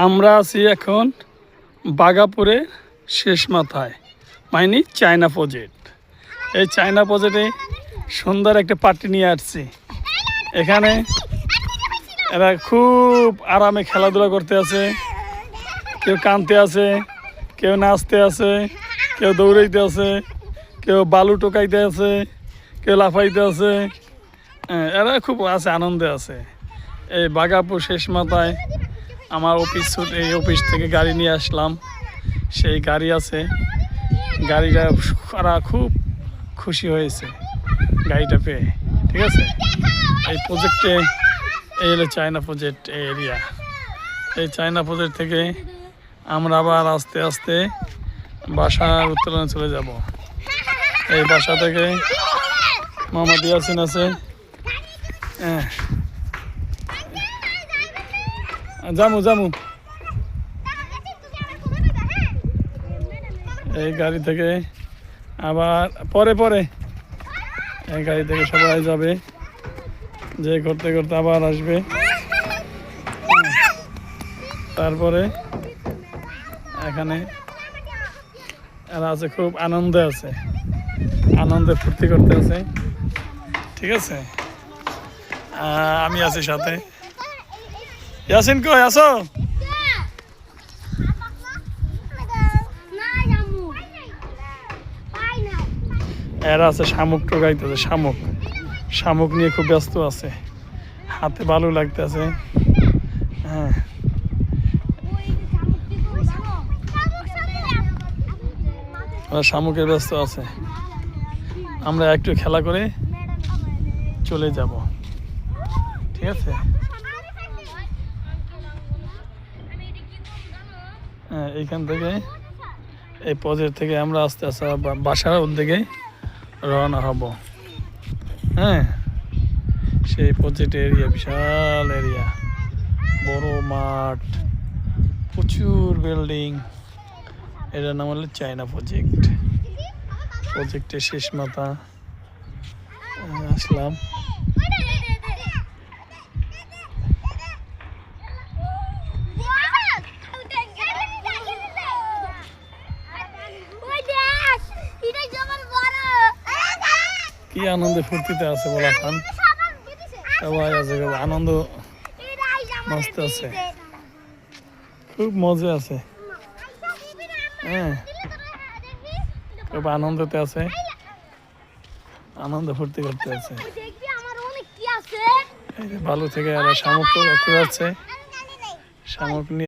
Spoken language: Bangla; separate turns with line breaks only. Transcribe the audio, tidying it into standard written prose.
আমরা আছি এখন বাগাপুরের শেষ মাথায়, মানে চায়না প্রজেক্ট। এই চায়না প্রজেক্টে সুন্দর একটা পার্টি নিয়ে আসছি। এখানে এরা খুব আরামে খেলাধুলা করতে আছে, কেউ কাঁদতে আছে, কেউ নাচতে আছে, কেউ দৌড়াইতে আছে, কেউ বালু টোকাইতে আছে, কেউ লাফাইতে আছে। এরা খুব আছে, আনন্দে আছে। এই বাগাপুর শেষ মাথায় আমার এই অফিস থেকে গাড়ি নিয়ে আসলাম। সেই গাড়ি আছে, গাড়িটা খুব খুশি হয়েছে গাড়িটা পেয়ে। ঠিক আছে, এই প্রজেক্টে এই হলো চায়না প্রজেক্ট এরিয়া। এই চায়না প্রজেক্ট থেকে আমরা আবার আস্তে আস্তে বাসার উত্তোলনে চলে যাব। এই বাসা থেকে মোহাম্মদ ইয়াসিন আছে। জামু জামু এই গাড়ি থেকে আবার পরে এই গাড়ি থেকে সবাই যাবে, যে করতে করতে আবার আসবে। তারপরে এখানে এরা আছে, খুব আনন্দে আছে, আনন্দে ফুর্তি করতে আছে। ঠিক আছে, আমি আছি সাথে। ইয়াসিন কই আসো? এরা আছে শামুক টোকাইতেছে, শামুক নিয়ে খুব ব্যস্ত আছে, হাতে ভালো লাগতেছে। হ্যাঁ, শামুকের ব্যস্ত আছে। আমরা একটু খেলা করে চলে যাব। ঠিক আছে, হ্যাঁ, এইখান থেকে এই প্রজেক্ট থেকে আমরা আস্তে আস্তে বাসার উদ্যোগে রওনা হব। হ্যাঁ, সেই প্রজেক্ট এরিয়া বিশাল এরিয়া, বড় মাঠ, প্রচুর বিল্ডিং। এটার নাম হলো চায়না প্রজেক্টের শেষ মাথা আসলাম। কি আনন্দে ফুর্তিতে আছে বলা খান, সবাই আছে, আনন্দ মস্ত আছে, খুব মজা আছে। হ্যাঁ, খুব আনন্দতে আছে, আনন্দ ফুর্তি করতে আছে। এই যে বালু থেকে শামুক যাচ্ছে, শামুক নিয়ে